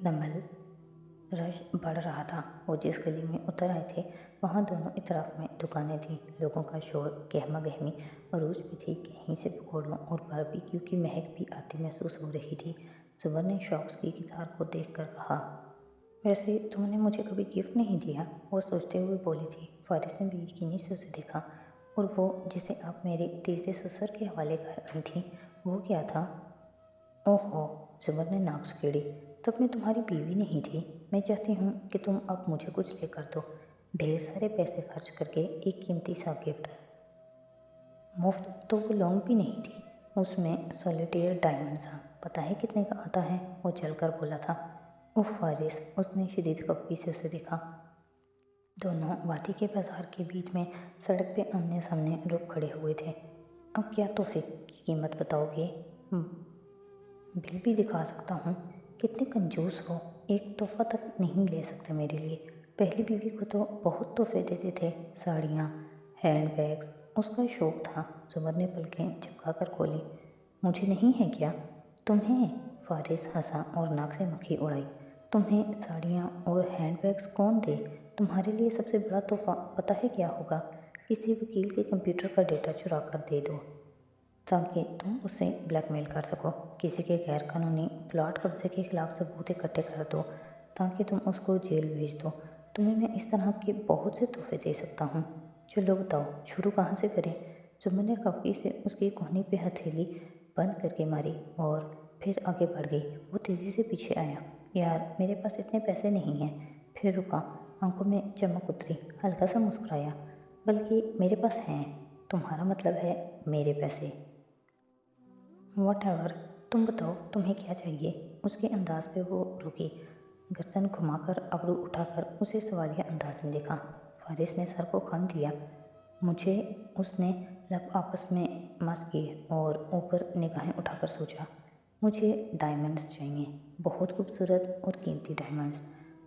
नमल rush बढ़ रहा था। वो जिस गली में उतर आए थे वहाँ दोनों इतराफ में दुकानें थीं। लोगों का शोर, गहमा गहमी अरूज भी थी। कहीं से पकौड़ों और बारबेक्यू की महक भी आती महसूस हो रही थी। जुमर ने शॉप्स की किताब को देखकर कहा, वैसे तुमने मुझे कभी गिफ्ट नहीं दिया। वो सोचते हुए बोली थी। फारिस ने बेयकीनी से उसे देखा। और वो जिसे आप मेरे तीसरे ससुर के हवाले कर आई थी, वो क्या था? ओहो, जुमर ने नाक सुखेड़ी। तब मैं तुम्हारी बीवी नहीं थी। मैं चाहती हूँ कि तुम अब मुझे कुछ लेकर दो। ढेर सारे पैसे खर्च करके एक कीमती सा गिफ्ट। मुफ्त तो वो लौंग भी नहीं थी, उसमें सॉलिटेयर डायमंड था। पता है कितने का आता है? वो जलकर बोला था। उफ फारिस, उसने शदीद खफगी से उसे देखा। दोनों वादी के बाजार के बीच में सड़क पे आमने सामने रुक खड़े हुए थे। अब क्या तोहफे की कीमत बताओगे? बिल भी दिखा सकता हूँ। कितने कंजूस हो, एक तोहफा तक नहीं ले सकते मेरे लिए। पहली बीवी को तो बहुत तोहफे देते थे, साड़ियाँ, हैंड बैग्स। उसका शौक था। जुमर ने पलकें झपका कर खोली। मुझे नहीं है क्या? तुम्हें? फारिस हंसा और नाक से मक्खी उड़ाई। तुम्हें साड़ियाँ और हैंड बैग्स कौन दे? तुम्हारे लिए सबसे बड़ा तोहफा पता है क्या होगा? किसी वकील के कंप्यूटर का डेटा चुरा कर दे दो ताकि तुम उसे ब्लैकमेल कर सको। किसी के गैर कानूनी प्लॉट कब्जे के खिलाफ सबूत इकट्ठे कर दो ताकि तुम उसको जेल भेज दो। तुम्हें मैं इस तरह के बहुत से तोहफे दे सकता हूँ। चलो बताओ, शुरू कहाँ से करें? जुम्मन ने खफगी से उसकी कोहनी पे हथेली बंद करके मारी और फिर आगे बढ़ गई। वो तेज़ी से पीछे आया। यार, मेरे पास इतने पैसे नहीं हैं। फिर रुका, आंखों में चमक उतरी, हल्का सा मुस्कुराया। बल्कि मेरे पास हैं। तुम्हारा मतलब है मेरे पैसे। वॉटएवर, तुम बताओ तुम्हें क्या चाहिए? उसके अंदाज पे वो रुकी। गर्दन घुमाकर अबरू उठाकर उसे सवालिया अंदाज में देखा। फारिस ने सर को खन दिया। मुझे, उसने लब आपस में मस किए और ऊपर निगाहें उठाकर सोचा। मुझे डायमंड्स चाहिए, बहुत खूबसूरत और कीमती डायमंड्स।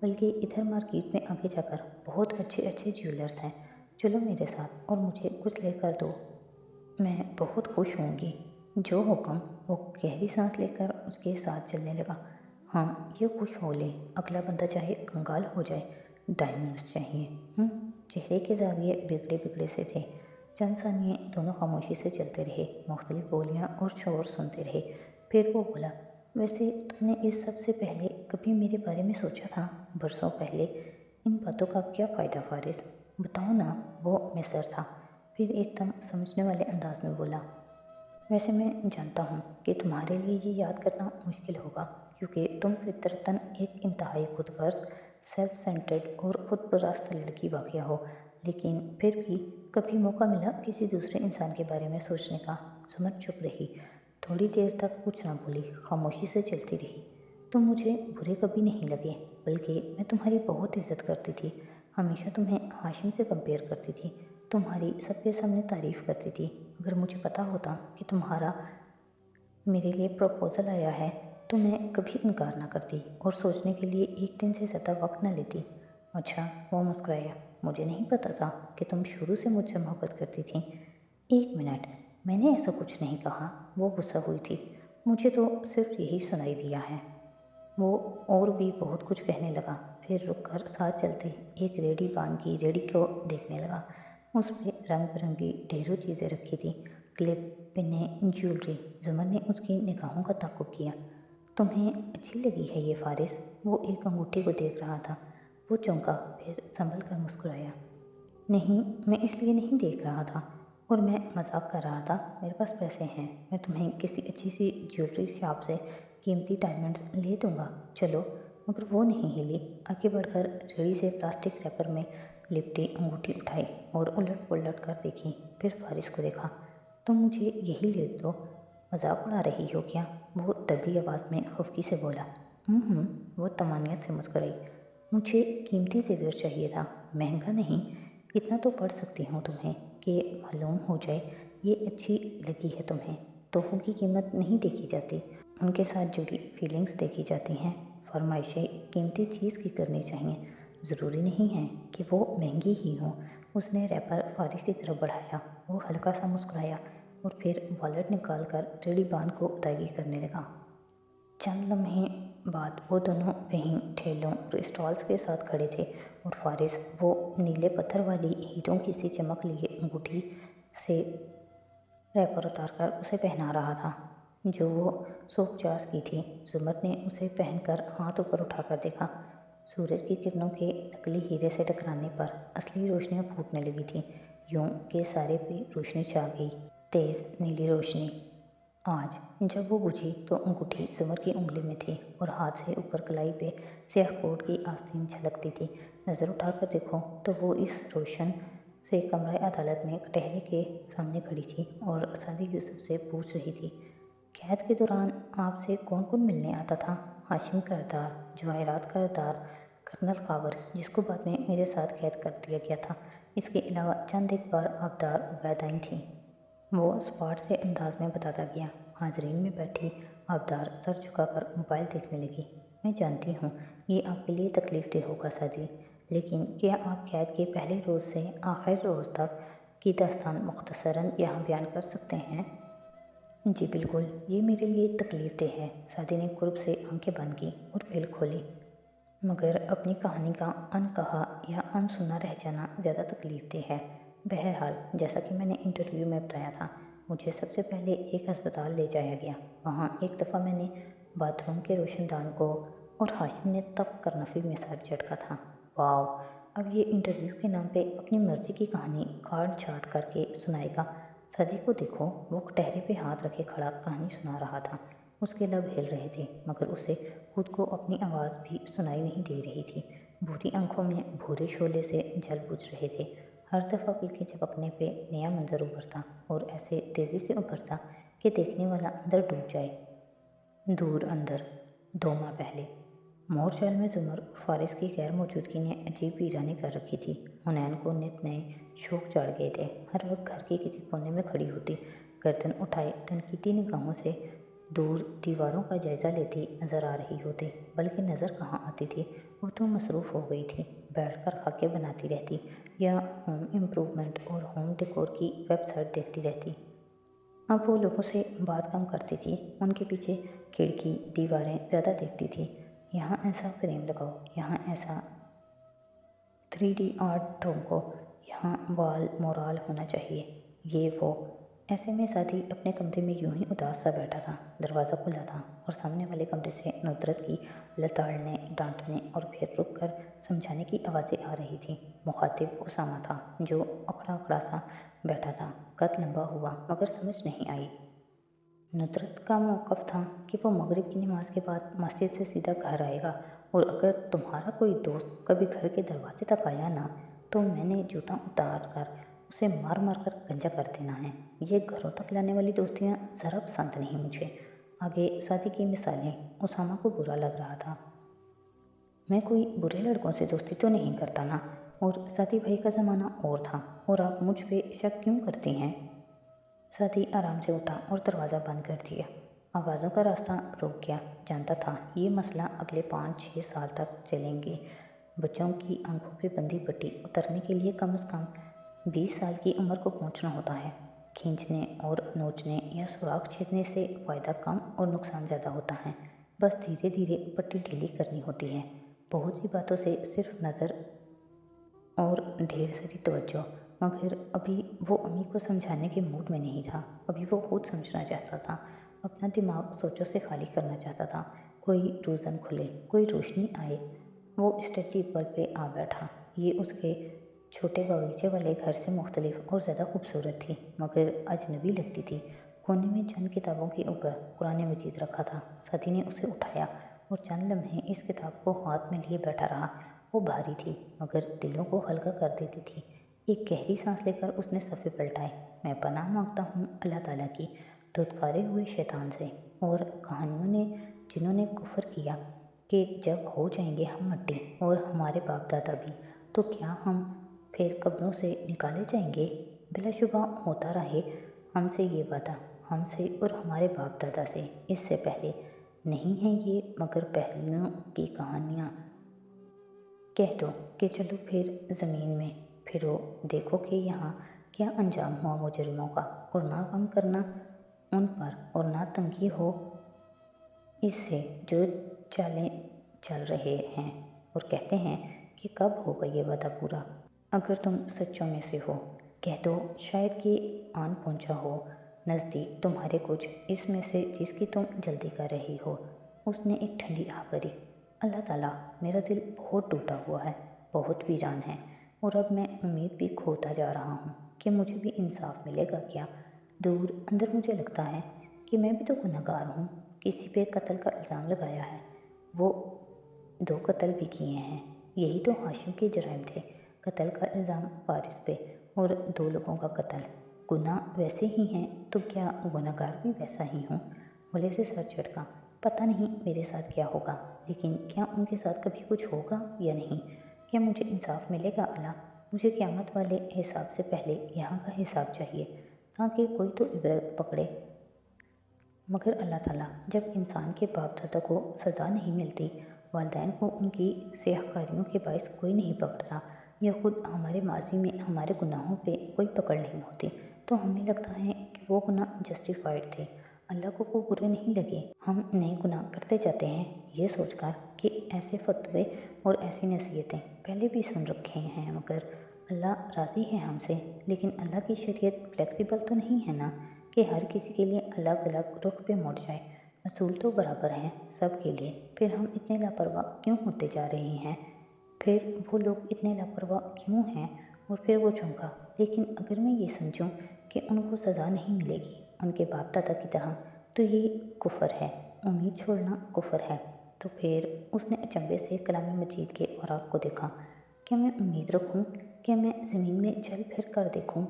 बल्कि इधर मार्केट में आगे जाकर बहुत अच्छे अच्छे ज्वेलर्स हैं। चलो मेरे साथ और मुझे कुछ लेकर दो। मैं बहुत खुश होंगी। जो हुक्म। वो गहरी सांस लेकर उसके साथ चलने लगा। हाँ, ये खुश हो ले, अगला बंदा चाहे कंगाल हो जाए, डायमंड्स चाहिए। चेहरे के जाविये बिगड़े बिगड़े से थे। चंद सानिये दोनों खामोशी से चलते रहे, मुख्तलिफ बोलियाँ और शोर सुनते रहे। फिर वो बोला, वैसे तुमने इस सब से पहले कभी मेरे बारे में सोचा था? बरसों पहले। इन बातों का क्या फ़ायदा फारिस? बताओ ना। वो मिसर था। फिर एकदम समझने वाले अंदाज में बोला, वैसे मैं जानता हूँ कि तुम्हारे लिए ये याद करना मुश्किल होगा क्योंकि तुम फितरतन एक इंतहाई खुदगर्ज, सेल्फ सेंटर्ड और खुद परस्त लड़की वाक़या हो। लेकिन फिर भी कभी मौका मिला किसी दूसरे इंसान के बारे में सोचने का? सुमन चुप रही। थोड़ी देर तक कुछ ना बोली, खामोशी से चलती रही। तुम मुझे बुरे कभी नहीं लगे, बल्कि मैं तुम्हारी बहुत इज्जत करती थी। हमेशा तुम्हें हाशिम से कंपेयर करती थी, तुम्हारी सबके सामने तारीफ़ करती थी। अगर मुझे पता होता कि तुम्हारा मेरे लिए प्रपोज़ल आया है तो मैं कभी इनकार ना करती और सोचने के लिए एक दिन से ज़्यादा वक्त न लेती। अच्छा, वो मुस्कुराया। मुझे नहीं पता था कि तुम शुरू से मुझसे मोहब्बत करती थी। एक मिनट, मैंने ऐसा कुछ नहीं कहा। वो गुस्सा हुई थी। मुझे तो सिर्फ यही सुनाई दिया है। वो और भी बहुत कुछ कहने लगा, फिर रुककर साथ चलते एक रेडी पान की रेडी को देखने लगा। उस पर रंग बिरंगी ढेरों चीज़ें रखी थी, क्लिप, पिनें, ज्वेलरी। जुमन ने उसकी निगाहों का ताक़ुब किया। तुम्हें अच्छी लगी है ये फारिस? वो एक अंगूठी को देख रहा था। वो चौंका, फिर संभल कर मुस्कुराया। नहीं, मैं इसलिए नहीं देख रहा था और मैं मजाक कर रहा था। मेरे पास पैसे हैं, मैं तुम्हें किसी अच्छी सी ज्वेलरी शॉप से कीमती डायमंड्स ले दूंगा। चलो। मगर वो नहीं हिली। आगे बढ़कर रेडी से प्लास्टिक रैपर में लिपटी अंगूठी उठाई और उलट पुलट कर देखी। फिर फारिस को देखा। तुम मुझे यही ले दो, मजाक उड़ा रही हो क्या? वो दबी आवाज़ में खफगी से बोला। वो तमानियत से मुस्कुराई। मुझे कीमती जेवर चाहिए था, महंगा नहीं। इतना तो पढ़ सकती हूँ तुम्हें कि मालूम हो जाए ये अच्छी लगी है तुम्हें। तोहफों की कीमत नहीं देखी जाती, उनके साथ जुड़ी फीलिंग्स देखी जाती हैं। फरमाइशें कीमती चीज़ की करनी चाहिए, ज़रूरी नहीं है कि वो महंगी ही हो। उसने रैपर फारिस की तरफ बढ़ाया। वो हल्का सा मुस्कुराया और फिर वॉलेट निकाल कर रेडी बान को अदायगी करने लगा। चंद लम्हे बाद वो दोनों वहीं ठेलों और स्टॉल्स के साथ खड़े थे और फारिस वो नीले पत्थर वाली हीरों की सी चमक लिए अंगूठी से रैपर उतार कर उसे पहना रहा था जो वो 150 की थी। जुमर ने उसे पहनकर हाथ ऊपर उठाकर देखा। सूरज की किरणों के नकली हीरे से टकराने पर असली रोशनियां फूटने लगी थी, यूं के सारे पे रोशनी छा गई, तेज नीली रोशनी। आज जब वो बुझी तो अंगूठी जुमर की उंगली में थी और हाथ से ऊपर कलाई पे स्याह कोट की आस्तीन झलकती थी। नज़र उठाकर देखो तो वो इस रोशन से कमरा अदालत में कटहरे के सामने खड़ी थी और सादी यूसुफ से पूछ रही थी, कैद के दौरान आपसे कौन कौन मिलने आता था? हाशिम करदार, जवाहिरात करदार, कर्नल कावर जिसको बाद में मेरे साथ कैद कर दिया गया था। इसके अलावा चंद एक बार आबदार उबैदाइन थी। वो स्पॉट से अंदाज में बताता गया। हाजरीन में बैठी आबदार सर झुकाकर मोबाइल देखने लगी। मैं जानती हूँ ये आपके लिए तकलीफ दे होगा सादी, लेकिन क्या आप कैद के पहले रोज़ से आखिर रोज़ तक की दास्तान मुख्तसरन यहाँ बयान कर सकते हैं? जी बिल्कुल, ये मेरे लिए तकलीफ दे है। सादी ने कुर्ब से आंखें बंद की और फिर खोली। मगर अपनी कहानी का अनकहा या अनसुना रह जाना ज़्यादा तकलीफ दे है। बहरहाल, जैसा कि मैंने इंटरव्यू में बताया था, मुझे सबसे पहले एक अस्पताल ले जाया गया। वहाँ एक दफ़ा मैंने बाथरूम के रोशनदान को और हाशिम ने तब करनफी में सर झटका था। वाव, अब ये इंटरव्यू के नाम पे अपनी मर्जी की कहानी काट छाट करके सुनाएगा। सदी को देखो, वो कटहरे पे हाथ रखे खड़ा कहानी सुना रहा था। उसके लब हिल रहे थे मगर उसे खुद को अपनी आवाज़ भी सुनाई नहीं दे रही थी। भूरी आंखों में भूरे शोले से जल बुझ रहे थे। हर दफ़ा पलकें झपकने पे नया मंजर उभरता और ऐसे तेज़ी से उभरता कि देखने वाला अंदर डूब जाए। दूर अंदर 2 माह पहले मोरचाल में जुमर और फारिस की गैर मौजूदगी ने अजीब वीरानी कर रखी थी। हुनैन को नित नए शौक चढ़ गए थे। हर वक्त घर के किसी कोने में खड़ी होती, गर्दन उठाए तनकीदी निगाहों से दूर दीवारों का जायज़ा लेती नज़र आ रही होती, बल्कि नज़र कहाँ आती थी, वो तो मसरूफ़ हो गई थी। बैठकर खाके बनाती रहती या होम इम्प्रूवमेंट और होम डेकोर की वेबसाइट देखती रहती। अब वो लोगों से बात कम करती थी, उनके पीछे खिड़की दीवारें ज़्यादा देखती थी। यहाँ ऐसा फ्रेम लगाओ, यहाँ ऐसा 3D आर्ट ठोंको, यहाँ वाल मोराल होना चाहिए, ये वो। ऐसे में साथी अपने कमरे में यूं ही उदास सा बैठा था। दरवाज़ा खुला था और सामने वाले कमरे से नुसरत की लताड़ने, डांटने और फिर रुक कर समझाने की आवाज़ें आ रही थीं। मुखातिब उसामा था जो अकड़ा अकड़ा सा बैठा था। कद लंबा हुआ मगर समझ नहीं आई। नुसरत का मौक़िफ़ था कि वो मगरिब की नमाज के बाद मस्जिद से सीधा घर आएगा और अगर तुम्हारा कोई दोस्त कभी घर के दरवाजे तक आया ना, तो मैंने जूता उतार कर उसे मार मार कर गंजा कर देना है। ये घरों तक लाने वाली दोस्तियाँ ज़रा पसंद नहीं मुझे। आगे शादी की मिसालें। उसामा को बुरा लग रहा था। मैं कोई बुरे लड़कों से दोस्ती तो नहीं करता ना, और साथी भाई का ज़माना और था, और आप मुझ पे शक क्यों करती हैं? साथी आराम से उठा और दरवाज़ा बंद कर दिया। आवाज़ों का रास्ता रुक गया। जानता था ये मसला अगले 5-6 साल तक चलेंगे। बच्चों की आंखों पे बंधी पट्टी उतरने के लिए कम से कम 20 साल की उम्र को पहुंचना होता है। खींचने और नोचने या सुराख छेदने से फ़ायदा कम और नुकसान ज़्यादा होता है। बस धीरे धीरे पट्टी ढीली करनी होती है। बहुत सी बातों से सिर्फ नज़र और ढेर सारी तवज्जो। मगर अभी वो अम्मी को समझाने के मूड में नहीं था। अभी वो खुद समझना चाहता था, अपना दिमाग सोचों से खाली करना चाहता था। कोई रोज़न खुले, कोई रोशनी आए। वो स्टडी टेबल पे आ बैठा। ये उसके छोटे बगीचे वाले घर से मुख्तलिफ और ज़्यादा खूबसूरत थी, मगर अजनबी लगती थी। कोने में चंद किताबों के ऊपर कुरान मजीद रखा था। सती ने उसे उठाया और चंद लम्हे इस किताब को हाथ में लिए बैठा रहा। वो भारी थी मगर दिलों को हल्का कर देती थी। एक गहरी सांस लेकर उसने सफ़े पलटाए। मैं पनाह मांगता हूँ अल्लाह ताला की धुतकारे हुए शैतान से और कहानियों ने जिन्होंने कुफ्र किया कि जब हो जाएंगे हम मट्टी और हमारे बाप दादा भी, तो क्या हम फिर कब्रों से निकाले जाएंगे? बिलाशुबा होता रहे हमसे ये वादा, हमसे और हमारे बाप दादा से। इससे पहले नहीं है ये मगर पहलुओं की कहानियाँ। कह दो कि चलो फिर ज़मीन में फिरो, देखो कि यहाँ क्या अंजाम हुआ मुजरिमों का, और ना गम करना उन पर और ना तंगी हो इससे जो चालें चल रहे हैं और कहते हैं कि कब होगा ये वादा पूरा। अगर तुम सच्चों में से हो, कह दो शायद कि आन पहुंचा हो नज़दीक तुम्हारे कुछ इसमें से जिसकी तुम जल्दी कर रही हो। उसने एक ठंडी आह भरी। अल्लाह ताला, मेरा दिल बहुत टूटा हुआ है, बहुत वीरान है, और अब मैं उम्मीद भी खोता जा रहा हूँ कि मुझे भी इंसाफ मिलेगा क्या। दूर अंदर मुझे लगता है कि मैं भी तो गुनहगार हूँ। किसी पे कत्ल का इल्ज़ाम लगाया है, वो 2 कत्ल भी किए हैं। यही तो हाशिम के जराइम थे, कत्ल का इल्ज़ाम फारिस पे और 2 लोगों का कत्ल। गुनाह वैसे ही हैं तो क्या गुनहगार भी वैसा ही हूँ। भोले से सर झटका। पता नहीं मेरे साथ क्या होगा, लेकिन क्या उनके साथ कभी कुछ होगा या नहीं। क्या मुझे इंसाफ मिलेगा अल्लाह। मुझे क़यामत वाले हिसाब से पहले यहाँ का हिसाब चाहिए, ताकि कोई तो इबरत पकड़े। मगर अल्लाह ताला, जब इंसान के बाप दादा को सज़ा नहीं मिलती, वालिदैन को उनकी सियाहकारियों के बायस कोई नहीं पकड़ता, या खुद हमारे माजी में हमारे गुनाहों पे कोई पकड़ नहीं होती, तो हमें लगता है कि वो गुनाह जस्टिफाइड थे। अल्लाह को वो बुरे नहीं लगे। हम नए गुनाह करते जाते हैं, ये सोचकर कि ऐसे फतवे और ऐसी नसीहतें पहले भी सुन रखे हैं, मगर अल्लाह राज़ी है हमसे। लेकिन अल्लाह की शरीयत फ्लेक्सिबल तो नहीं है ना, कि हर किसी के लिए अलग अलग रुख पे मुड़ जाए। असूल तो बराबर हैं सब के लिए, फिर हम इतने लापरवाह क्यों होते जा रहे हैं। फिर वो लोग इतने लापरवाह क्यों हैं, और फिर वो चौंका। लेकिन अगर मैं ये समझूं कि उनको सज़ा नहीं मिलेगी उनके बाप दादा की तरह, तो ये कुफर है, उम्मीद छोड़ना कुफर है। तो फिर उसने अचंभे से कलाम मजीद के औराक को देखा। क्या मैं उम्मीद रखूं? क्या मैं ज़मीन में चल फिर कर देखूं?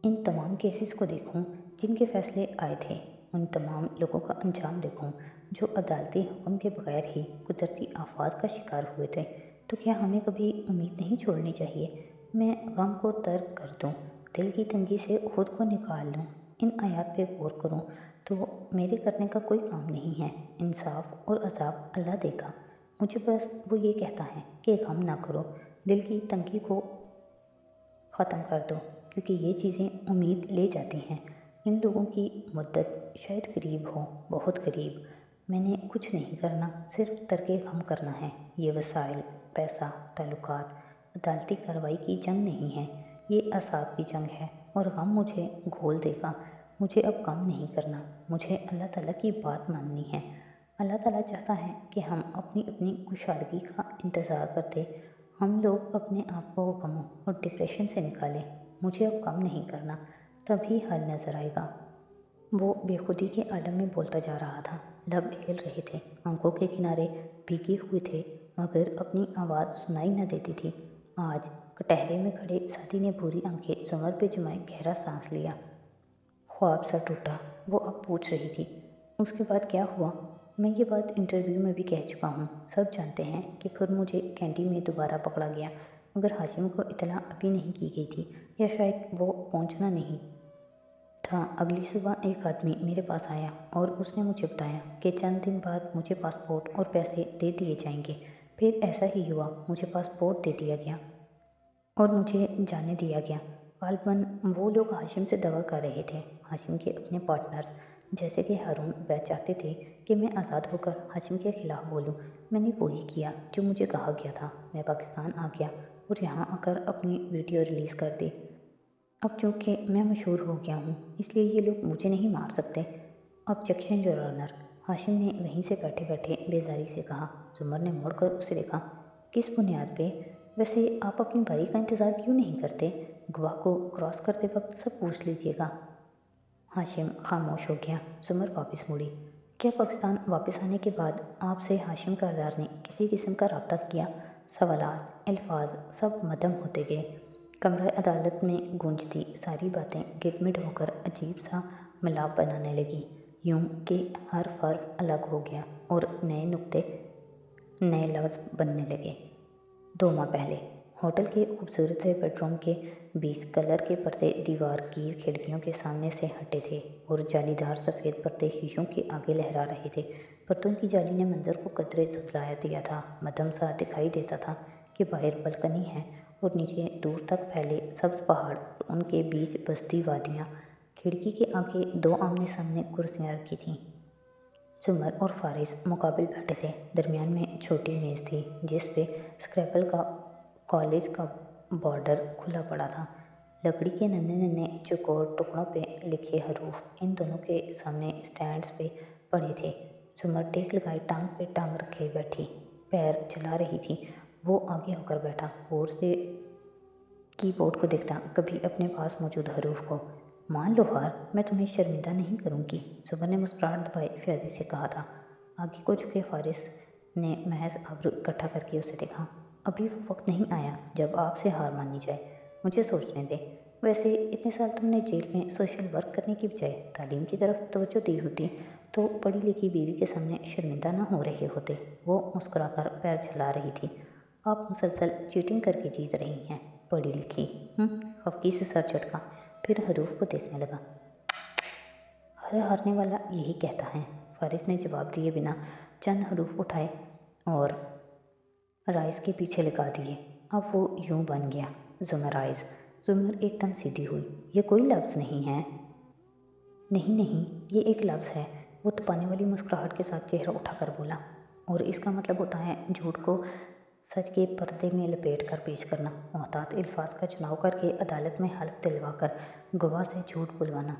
इन तमाम केसेस को देखूं जिनके फ़ैसले आए थे, उन तमाम लोगों का अंजाम देखूं जो अदालती हुक्म के बगैर ही कुदरती आफात का शिकार हुए थे। तो क्या हमें कभी उम्मीद नहीं छोड़नी चाहिए? मैं गम को तर्क कर दूं, दिल की तंगी से खुद को निकाल लूं, इन आयात पे गौर करूं, तो मेरे करने का कोई काम नहीं है। इंसाफ और अजाब अल्लाह देगा। मुझे बस वो ये कहता है कि गम ना करो, दिल की तंगी को ख़त्म कर दो, क्योंकि ये चीज़ें उम्मीद ले जाती हैं। इन लोगों की मुद्दत शायद करीब हो, बहुत करीब। मैंने कुछ नहीं करना, सिर्फ तर्के गम करना है। ये वसाइल, पैसा, ताल्लुकात, अदालती कार्रवाई की जंग नहीं है, ये असाब की जंग है, और गम मुझे घोल देगा। मुझे अब गम नहीं करना, मुझे अल्लाह ताला की बात माननी है। अल्लाह ताला चाहता है कि हम अपनी अपनी कुशादगी का इंतज़ार करते हम लोग अपने आप को गमों और डिप्रेशन से निकालें। मुझे अब कम नहीं करना, तभी हल नज़र आएगा। वो बेखुदी के आलम में बोलता जा रहा था, लब हिल रहे थे, आंखों के किनारे भीगे हुए थे, मगर अपनी आवाज़ सुनाई न देती थी। आज कटहरे में खड़े सादी ने भूरी आंखें जुमर पे जमाए गहरा सांस लिया। ख्वाब सा टूटा, वो अब पूछ रही थी, उसके बाद क्या हुआ? मैं ये बात इंटरव्यू में भी कह चुका हूँ। सब जानते हैं कि फिर मुझे कैंटीन में दोबारा पकड़ा गया, मगर हाशिम को इतला अभी नहीं की गई थी, या शायद वो पहुँचना नहीं था। अगली सुबह एक आदमी मेरे पास आया और उसने मुझे बताया कि चंद दिन बाद मुझे पासपोर्ट और पैसे दे दिए जाएंगे। फिर ऐसा ही हुआ, मुझे पासपोर्ट दे दिया गया और मुझे जाने दिया गया। गालिबन वो लोग हाशिम से दगा कर रहे थे, हाशिम के अपने पार्टनर्स, जैसे कि हारून। वह चाहते थे कि मैं आज़ाद होकर हाशिम के ख़िलाफ़ बोलूं। मैंने वही किया जो मुझे कहा गया था। मैं पाकिस्तान आ गया और यहाँ आकर अपनी वीडियो रिलीज़ कर दी। अब चूँकि मैं मशहूर हो गया हूँ, इसलिए ये लोग मुझे नहीं मार सकते। ऑब्जेक्शन योर ऑनर, हाशिम ने वहीं से बैठे बैठे बेजारी से कहा। जुमर ने मुड़कर उसे देखा। किस बुनियाद पे? वैसे आप अपनी बारी का इंतज़ार क्यों नहीं करते? गवाह को क्रॉस करते वक्त सब पूछ लीजिएगा। हाशिम खामोश हो गया। जुमर वापस मुड़ी। क्या पाकिस्तान वापस आने के बाद आपसे हाशिम करदार ने किसी किस्म का रब्ता किया? सवालात, अल्फाज सब मदम होते गए। कमरा अदालत में गूंजती सारी बातें गिरमिट होकर अजीब सा मिलाप बनाने लगी, यूं कि हर हर्फ अलग हो गया और नए नुक्ते, नए लफ्ज़ बनने लगे। 2 माह पहले होटल के खूबसूरत से बेडरूम के 20 कलर के पर्दे दीवार की खिड़कियों के सामने से हटे थे और जालीदार सफ़ेद पर्दे शीशों के आगे लहरा रहे थे। पर्दों की जाली ने मंजर को कदरे झुठलाया दिया था। मध्यम सा दिखाई देता था कि बाहर बलकनी है और नीचे दूर तक फैले सब्ज़ पहाड़ और उनके बीच बसती वादियाँ। खिड़की के आगे 2 आमने सामने कुर्सियाँ रखी थीं। सुमर और फारिस मुकाबिल बैठे थे। दरमियान में छोटी मेज़ थी जिस पे स्क्रैबल का कॉलेज का बॉर्डर खुला पड़ा था। लकड़ी के नन्हे नन्हे चौकोर टुकड़ों पे लिखे हरूफ इन दोनों के सामने स्टैंड्स पे पड़े थे। सुमर टेक लगाए टांग पे टांग रखे बैठी पैर चला रही थी। वो आगे होकर बैठा और से कीबोर्ड को देखता, कभी अपने पास मौजूद हरूफ को। मान लो हार, मैं तुम्हें शर्मिंदा नहीं करूँगी, सुमर ने मुस्कुराहट दबाए फ्याजी से कहा था। आगे को झुके फारिस ने महज आबरू इकट्ठा करके उसे देखा। अभी वो वक्त नहीं आया जब आपसे हार मानी जाए, मुझे सोचने दे। वैसे इतने साल तुमने जेल में सोशल वर्क करने की बजाय तालीम की तरफ तवज्जो दी होती तो पढ़ी लिखी बीवी के सामने शर्मिंदा न हो रहे होते। वो मुस्कुराकर पैर चला रही थी। आप मुसलसल चीटिंग करके जीत रही हैं, पढ़ी लिखी। खफकी से सर झटका, फिर हरूफ को देखने लगा। हर हारने वाला यही कहता है, फारिस ने जवाब दिए बिना चंद हरूफ उठाए और राइस के पीछे लगा दिए। अब वो यूं बन गया, जुमराइज। जुमर एकदम सीधी हुई। ये कोई लफ्ज़ नहीं है। नहीं नहीं, ये एक लफ्ज़ है, वो तपाने वाली मुस्कुराहट के साथ चेहरा उठाकर बोला। और इसका मतलब होता है झूठ को सच के पर्दे में लपेट कर पेश करना, मोहतात अल्फाज का चुनाव करके अदालत में हल्फ दिलवा कर गवाह से झूठ बुलवाना।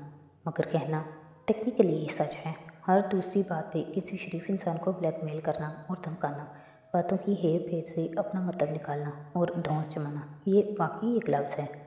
मगर कहना टेक्निकली ये सच है। हर दूसरी बात पे किसी शरीफ इंसान को ब्लैकमेल करना और धमकाना, बातों की हेर फेर से अपना मतलब निकालना और धौंस जमाना, ये वाकई एक लफ्ज़ है।